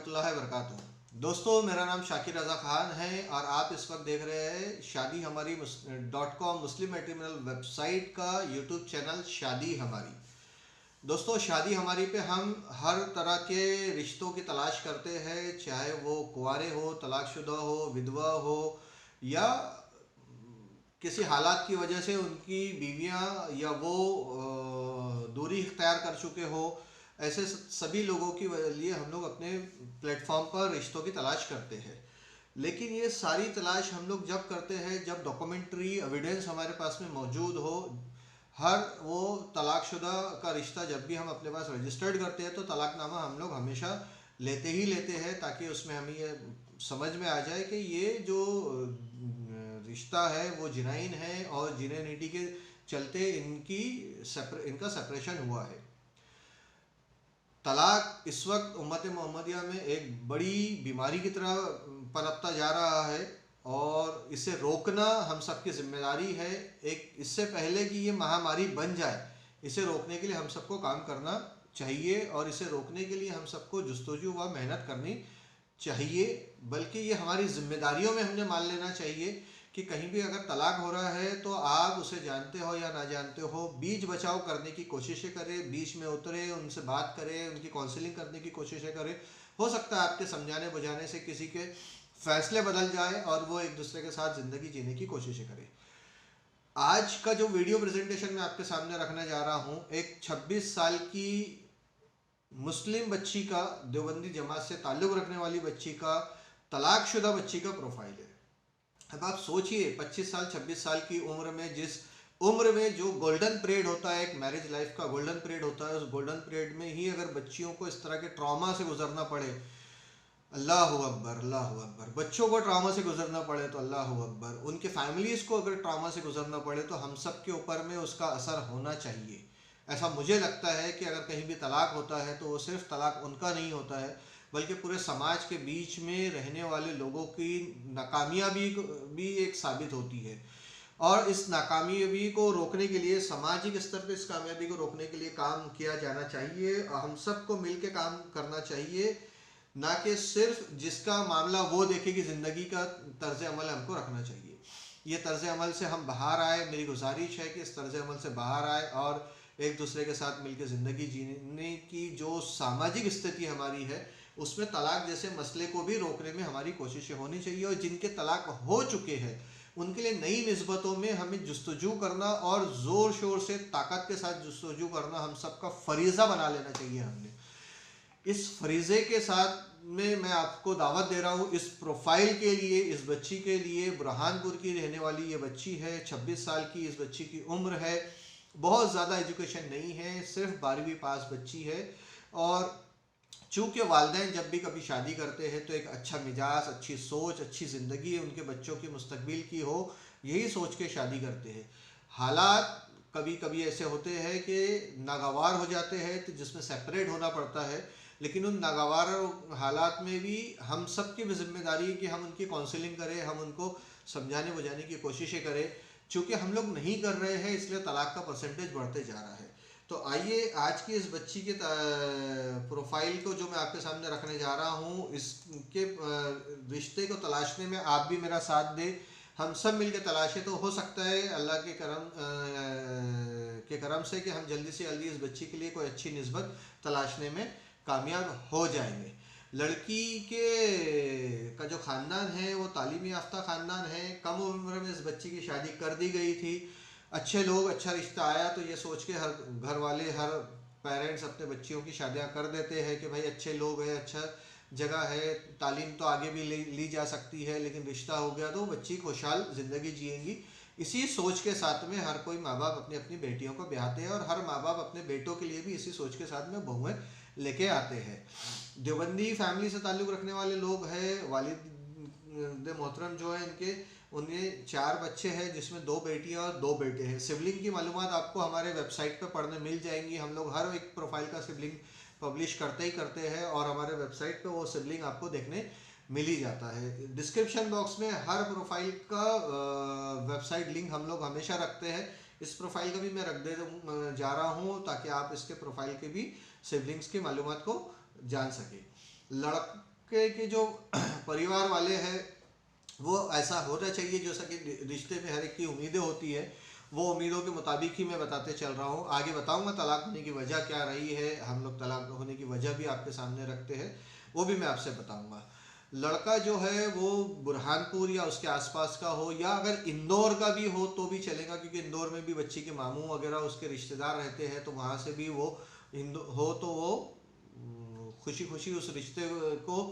रहमतुल्लाहि व बरकातुहू। दोस्तों, मेरा नाम शाकिर रज़ा ख़ान है और आप इस वक्त देख रहे हैं शादी हमारी .com मुस्लिम मैट्रिमोनियल वेबसाइट का यूट्यूब चैनल शादी हमारी। दोस्तों, शादी हमारी पे हम हर तरह के रिश्तों की तलाश करते हैं, चाहे वो कुंवारे हो, तलाकशुदा हो, विधवा हो या किसी हालात की वजह से उनकी बीवियां या वो दूरी इख्तियार कर चुके हो। ऐसे सभी लोगों के लिए हम लोग अपने प्लेटफॉर्म पर रिश्तों की तलाश करते हैं। लेकिन ये सारी तलाश हम लोग जब करते हैं जब डॉक्यूमेंट्री एविडेंस हमारे पास में मौजूद हो। हर वो तलाकशुदा का रिश्ता जब भी हम अपने पास रजिस्टर्ड करते हैं तो तलाकनामा हम लोग हमेशा लेते ही लेते हैं, ताकि उसमें हमें ये समझ में आ जाए कि ये जो रिश्ता है वो जिनाइन है और जिनेनिटी के चलते इनका सेपरेशन हुआ है। तलाक इस वक्त उम्मत मोहम्मदिया में एक बड़ी बीमारी की तरह पनपता जा रहा है और इसे रोकना हम सबकी जिम्मेदारी है। एक इससे पहले कि ये महामारी बन जाए, इसे रोकने के लिए हम सबको काम करना चाहिए और इसे रोकने के लिए हम सबको जुस्तजू व मेहनत करनी चाहिए। बल्कि ये हमारी जिम्मेदारियों में हमने मान लेना चाहिए कि कहीं भी अगर तलाक हो रहा है तो आप उसे जानते हो या ना जानते हो, बीच बचाव करने की कोशिशें करें, बीच में उतरे, उनसे बात करें, उनकी काउंसलिंग करने की कोशिशें करें। हो सकता है आपके समझाने बुझाने से किसी के फैसले बदल जाए और वो एक दूसरे के साथ ज़िंदगी जीने की कोशिशें करें। आज का जो वीडियो प्रेजेंटेशन मैं आपके सामने रखने जा रहा हूँ, एक 26 साल की मुस्लिम बच्ची का, देवबंदी जमात से ताल्लुक़ रखने वाली बच्ची का, तलाकशुदा बच्ची का प्रोफाइल है। अब आप सोचिए 25 साल 26 साल की उम्र में, जिस उम्र में जो गोल्डन पीरियड होता है, एक मैरिज लाइफ का गोल्डन पीरियड होता है, उस गोल्डन पीरियड में ही अगर बच्चियों को इस तरह के ट्रॉमा से गुजरना पड़े, अल्लाह अकबर अल्लाह अकबर। बच्चों को ट्रॉमा से गुजरना पड़े तो अल्लाह अकबर, उनके फैमिलीज़ को अगर ट्रॉमा से गुजरना पड़े तो हम सब के ऊपर में उसका असर होना चाहिए। ऐसा मुझे लगता है कि अगर कहीं भी तलाक होता है तो वो सिर्फ तलाक उनका नहीं होता है, बल्कि पूरे समाज के बीच में रहने वाले लोगों की नाकामयाबी भी एक साबित होती है। और इस नाकामयाबी को रोकने के लिए, सामाजिक स्तर पर इस कामयाबी को रोकने के लिए काम किया जाना चाहिए। हम सबको मिल के काम करना चाहिए, ना कि सिर्फ जिसका मामला वो देखे कि ज़िंदगी का तर्ज अमल हमको रखना चाहिए। ये तर्ज अमल से हम बाहर आए, मेरी गुजारिश है कि इस तर्ज अमल से बाहर आए और एक दूसरे के साथ मिलकर ज़िंदगी जीने की जो सामाजिक स्थिति हमारी है उसमें तलाक जैसे मसले को भी रोकने में हमारी कोशिशें होनी चाहिए। और जिनके तलाक हो चुके हैं उनके लिए नई निस्बतों में हमें जुस्तजू करना और ज़ोर शोर से ताकत के साथ जुस्तजू करना हम सबका फरीज़ा बना लेना चाहिए। हमने इस फरीज़े के साथ में मैं आपको दावत दे रहा हूँ इस प्रोफाइल के लिए, इस बच्ची के लिए। बुरहानपुर की रहने वाली ये बच्ची है, 26 साल की इस बच्ची की उम्र है। बहुत ज़्यादा एजुकेशन नहीं है, सिर्फ 12वीं पास बच्ची है। और चूँकि वालिदैन जब भी कभी शादी करते हैं तो एक अच्छा मिजाज, अच्छी सोच, अच्छी ज़िंदगी उनके बच्चों की मुस्तकबिल की हो, यही सोच के शादी करते हैं। हालात कभी कभी ऐसे होते हैं कि नागवार हो जाते हैं तो जिसमें सेपरेट होना पड़ता है, लेकिन उन नागवार हालात में भी हम सब की भी जिम्मेदारी है कि हम उनकी काउंसलिंग करें, हम उनको समझाने बुझाने की कोशिशें करें। चूँकि हम लोग नहीं कर रहे हैं इसलिए तलाक का परसेंटेज बढ़ते जा रहा है। तो आइए आज की इस बच्ची के प्रोफाइल को जो मैं आपके सामने रखने जा रहा हूँ, इसके रिश्ते को तलाशने में आप भी मेरा साथ दें। हम सब मिलकर तलाशें तो हो सकता है अल्लाह के करम से कि हम जल्दी से जल्दी इस बच्ची के लिए कोई अच्छी निस्बत तलाशने में कामयाब हो जाएंगे। लड़की के का जो ख़ानदान है वो तालीमी याफ्ता ख़ानदान है। कम उम्र में इस बच्ची की शादी कर दी गई थी। अच्छे लोग, अच्छा रिश्ता आया तो ये सोच के हर घर वाले, हर पेरेंट्स अपने बच्चियों की शादियां कर देते हैं कि भाई अच्छे लोग हैं, अच्छा जगह है, तालीम तो आगे भी ली जा सकती है, लेकिन रिश्ता हो गया तो बच्ची खुशहाल ज़िंदगी जिएंगी। इसी सोच के साथ में हर कोई माँ बाप अपनी अपनी बेटियों को ब्याहते हैं और हर माँ बाप अपने बेटों के लिए भी इसी सोच के साथ में बहुएं लेके आते हैं। देवबंदी फैमिली से ताल्लुक़ रखने वाले लोग हैं। वालिद मोहतरम जो है इनके, उन्हें 4 बच्चे हैं जिसमें 2 बेटियां और 2 बेटे हैं। सिबलिंग की मालूमात आपको हमारे वेबसाइट पर पढ़ने मिल जाएंगी। हम लोग हर एक प्रोफाइल का सिबलिंग पब्लिश करते ही करते हैं और हमारे वेबसाइट पे वो सिबलिंग आपको देखने मिल ही जाता है। डिस्क्रिप्शन बॉक्स में हर प्रोफाइल का वेबसाइट लिंक हम लोग हमेशा रखते हैं। इस प्रोफाइल का भी मैं रख दे जा रहा हूँ ताकि आप इसके प्रोफाइल के भी सिबलिंग्स की मालूमात को जान सकें। के जो परिवार वाले हैं वो ऐसा होना चाहिए जैसा कि रिश्ते में हर एक की उम्मीदें होती है, वो उम्मीदों के मुताबिक ही मैं बताते चल रहा हूँ। आगे बताऊँगा तलाक होने की वजह क्या रही है, हम लोग तलाक होने की वजह भी आपके सामने रखते हैं, वो भी मैं आपसे बताऊँगा। लड़का जो है वो बुरहानपुर या उसके आसपास का हो, या अगर इंदौर का भी हो तो भी चलेगा, क्योंकि इंदौर में भी बच्ची के मामू वगैरह उसके रिश्तेदार रहते हैं, तो वहाँ से भी वो हो तो वो खुशी खुशी उस रिश्ते को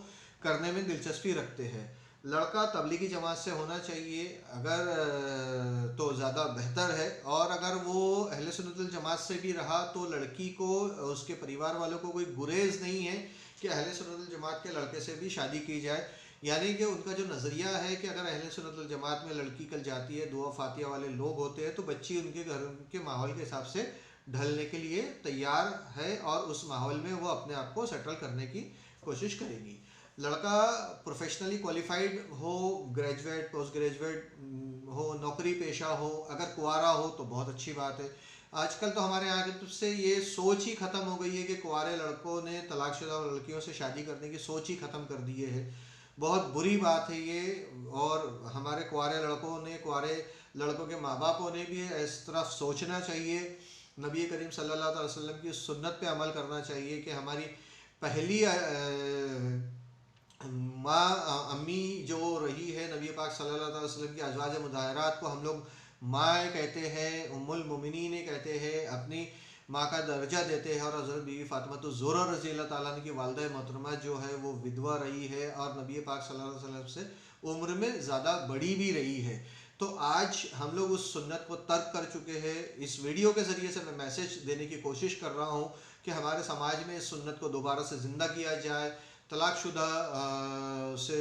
करने में दिलचस्पी रखते हैं। लड़का तबलीगी जमात से होना चाहिए अगर तो ज़्यादा बेहतर है, और अगर वो अहले सुन्नतुल जमात से भी रहा तो लड़की को उसके परिवार वालों को कोई गुरेज नहीं है कि अहले सुन्नतुल जमात के लड़के से भी शादी की जाए। यानी कि उनका जो नज़रिया है कि अगर अहले सुन्नतुल जमात में लड़की कल जाती है, दुआ फातिया वाले लोग होते हैं, तो बच्ची उनके घर के माहौल के हिसाब से ढलने के लिए तैयार है और उस माहौल में वो अपने आप को सेटल करने की कोशिश करेगी। लड़का प्रोफेशनली क्वालिफाइड हो, ग्रेजुएट पोस्ट ग्रेजुएट हो, नौकरी पेशा हो, अगर कुंवारा हो तो बहुत अच्छी बात है। आजकल तो हमारे यहाँ की से ये सोच ही ख़त्म हो गई है कि कुंवारे लड़कों ने तलाकशुदा लड़कियों से शादी करने की सोच ही ख़त्म कर दी है। बहुत बुरी बात है ये। और हमारे कुंवारे लड़कों ने, कुंवारे लड़कों के माँ बापों ने भी इस तरफ सोचना चाहिए, नबी करीम सल्लल्लाहु अलैहि वसल्लम की सुन्नत पे अमल करना चाहिए कि हमारी पहली माँ अम्मी जो रही है नबी पाक सल्लल्लाहु अलैहि वसल्लम की अज़वाज मुताहरात को हम लोग माँ कहते हैं, उम्मुल मोमिनीन कहते हैं, अपनी माँ का दर्जा देते हैं। और हज़रत बीवी फ़ातिमा तो ज़ोहरा रज़ी अल्लाह ताला की वालिदा मोहतरमा जो है वो विधवा रही है और नबी पाक सल्लल्लाहु अलैहि वसल्लम से उम्र में ज़्यादा बड़ी भी रही है। तो आज हम लोग उस सुन्नत को तर्क कर चुके हैं। इस वीडियो के ज़रिए से मैं मैसेज देने की कोशिश कर रहा हूँ कि हमारे समाज में इस सुन्नत को दोबारा से ज़िंदा किया जाए। तलाकशुदा से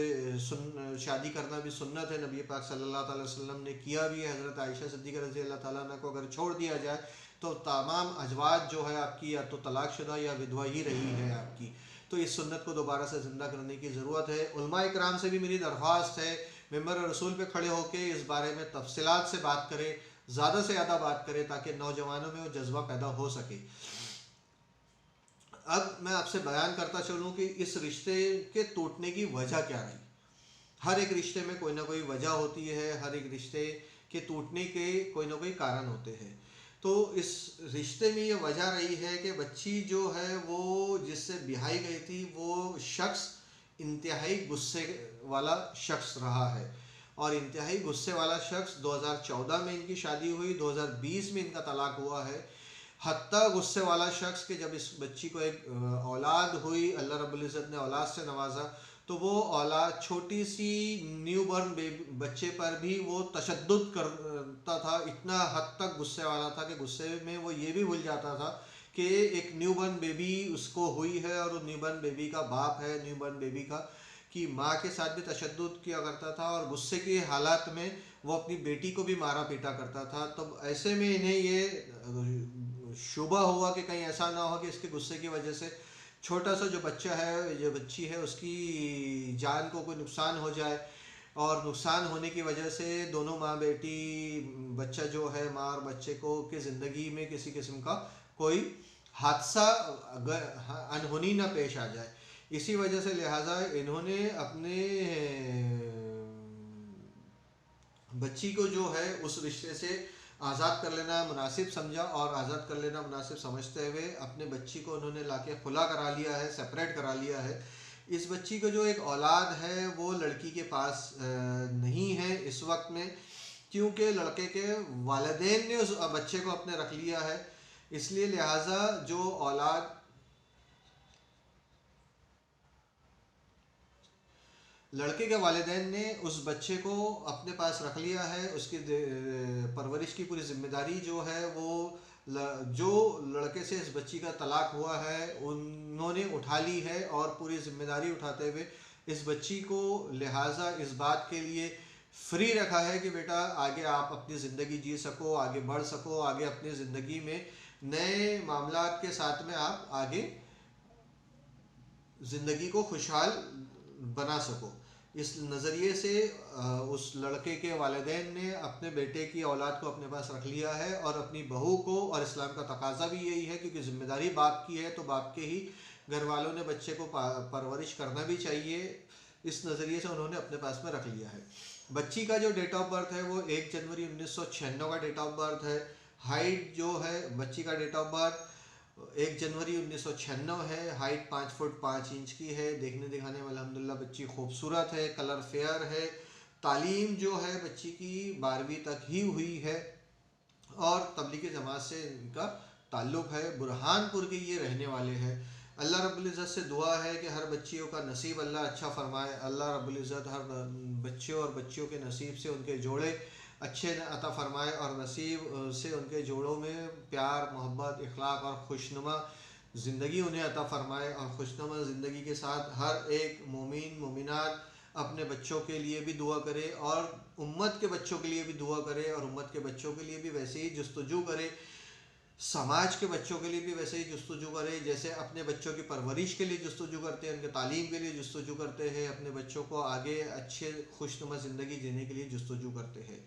शादी करना भी सुन्नत है, नबी पाक सल्लल्लाहु अलैहि वसल्लम ने किया भी है। हज़रत आयशा सिद्दीक़ा रज़ी अल्लाह ताला अन्हा को अगर छोड़ दिया जाए तो तमाम अजवाज जो है आपकी या तो तलाकशुदा या विधवा ही रही है आपकी। तो इस सुन्नत को दोबारा से ज़िंदा करने की ज़रूरत है। उलमा इकराम से भी मेरी दरख्वास्त है, मेंबर रसूल पे खड़े होकर इस बारे में तफसीलात से बात करें, ज़्यादा से ज़्यादा बात करें, ताकि नौजवानों में वो जज्बा पैदा हो सके। अब मैं आपसे बयान करता चलूँ कि इस रिश्ते के टूटने की वजह क्या रही। हर एक रिश्ते में कोई ना कोई वजह होती है, हर एक रिश्ते के टूटने के कोई ना कोई कारण होते हैं। तो इस रिश्ते में ये वजह रही है कि बच्ची जो है वो जिससे ब्याही गई थी वो शख्स इंतहाई गुस्से वाला शख्स रहा है, और इंतहाई गुस्से वाला शख्स 2014 में इनकी शादी हुई, 2020 में इनका तलाक हुआ है। हत्ता गुस्से वाला शख्स कि जब इस बच्ची को एक औलाद हुई, अल्लाह रब्बुल इज़्ज़त ने औलाद से नवाजा, तो वो औलाद छोटी सी न्यू बर्न बच्चे पर भी वो तशद्दुद करता था। इतना हद तक गुस्से वाला था कि गुस्से में वो ये भी भूल जाता था कि एक न्यू बर्न बेबी उसको हुई है और न्यू बर्न बेबी का बाप है, न्यू बर्न बेबी का कि माँ के साथ भी तशद्दुद किया करता था, और गुस्से के हालात में वो अपनी बेटी को भी मारा पीटा करता था। तब ऐसे में इन्हें ये शुबा हुआ कि कहीं ऐसा ना हो कि इसके गुस्से की वजह से छोटा सा जो बच्चा है, जो बच्ची है, उसकी जान को कोई नुकसान हो जाए, और नुकसान होने की वजह से दोनों माँ बेटी, बच्चा जो है, माँ और बच्चे को की ज़िंदगी में किसी किस्म का कोई हादसा अनहोनी ना पेश आ जाए। इसी वजह से लिहाजा इन्होंने अपने बच्ची को जो है उस रिश्ते से आज़ाद कर लेना मुनासिब समझा, और आज़ाद कर लेना मुनासिब समझते हुए अपने बच्ची को उन्होंने लाके खुला करा लिया है, सेपरेट करा लिया है। इस बच्ची को जो एक औलाद है वो लड़की के पास नहीं है इस वक्त में, क्योंकि लड़के के वालिदैन ने उस बच्चे को अपने रख लिया है। इसलिए लिहाजा जो औलाद लड़के के वालिदैन ने उस बच्चे को अपने पास रख लिया है, उसकी परवरिश की पूरी जिम्मेदारी जो है वो जो लड़के से इस बच्ची का तलाक हुआ है उन्होंने उठा ली है, और पूरी जिम्मेदारी उठाते हुए इस बच्ची को लिहाजा इस बात के लिए फ्री रखा है कि बेटा आगे आप अपनी ज़िंदगी जी सको, आगे बढ़ सको, आगे अपनी ज़िंदगी में नए मामलात के साथ में आप आगे ज़िंदगी को खुशहाल बना सको। इस नज़रिए से उस लड़के के वालिदैन ने अपने बेटे की औलाद को अपने पास रख लिया है, और अपनी बहू को, और इस्लाम का तकाजा भी यही है क्योंकि ज़िम्मेदारी बाप की है तो बाप के ही घर वालों ने बच्चे को परवरिश करना भी चाहिए, इस नज़रिए से उन्होंने अपने पास में रख लिया है। बच्ची का जो डेट ऑफ बर्थ है वो 1 जनवरी 1996 का डेट ऑफ बर्थ है। हाइट जो है बच्ची का डेट ऑफ बर्थ 1 जनवरी 1996 है। हाइट 5 फुट 5 इंच की है। देखने दिखाने में अल्हम्दुलिल्लाह बच्ची खूबसूरत है, कलर फेयर है। तालीम जो है बच्ची की 12वीं तक ही हुई है और तबलीगी जमात से इनका ताल्लुक़ है। बुरहानपुर के ये रहने वाले हैं। अल्लाह रब्बुल इज़्ज़त से दुआ है कि हर बच्चियों का नसीब अल्लाह अच्छा फ़रमाए। अल्लाह रब्बुल इज़्ज़त हर बच्चों और बच्चियों के नसीब से उनके जोड़े अच्छे अता फ़रमाए और नसीब से उनके जोड़ों में प्यार, मोहब्बत, इखलाक और खुशनुमा ज़िंदगी उन्हें अता फ़रमाए। और खुशनुमा ज़िंदगी के साथ हर एक मोमिन मोमिनात अपने बच्चों के लिए भी दुआ करे और उम्मत के बच्चों के लिए भी दुआ करे और उम्मत के बच्चों के लिए भी वैसे ही जस्तजू करे, समाज के बच्चों के लिए भी वैसे ही जस्तजू करे जैसे अपने बच्चों की परवरिश के लिए जस्तजू करते हैं, उनके तालीम के लिए जस्तजू करते हैं, अपने बच्चों को आगे अच्छे खुशनुमा ज़िंदगी जीने के लिए जस्तजू करते हैं।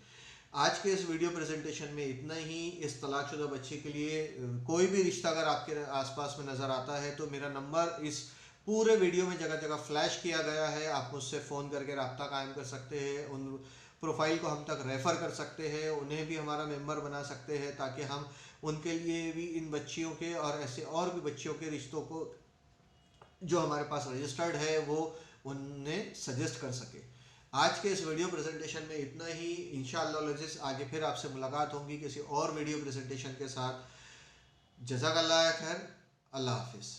आज के इस वीडियो प्रेजेंटेशन में इतना ही। इस तलाकशुदा बच्चे के लिए कोई भी रिश्ता अगर आपके आसपास में नज़र आता है तो मेरा नंबर इस पूरे वीडियो में जगह जगह फ्लैश किया गया है। आप मुझसे फ़ोन करके रब्ता कायम कर सकते हैं, उन प्रोफाइल को हम तक रेफ़र कर सकते हैं, उन्हें भी हमारा मेंबर बना सकते हैं ताकि हम उनके लिए भी इन बच्चियों के और ऐसे और भी बच्चियों के रिश्तों को जो हमारे पास रजिस्टर्ड है वो उन्हें सजेस्ट कर सके। आज के इस वीडियो प्रेजेंटेशन में इतना ही। इंशाअल्लाह आगे फिर आपसे मुलाकात होगी किसी और वीडियो प्रेजेंटेशन के साथ। जज़ाकल्लाह खैर। अल्लाह हाफिज़।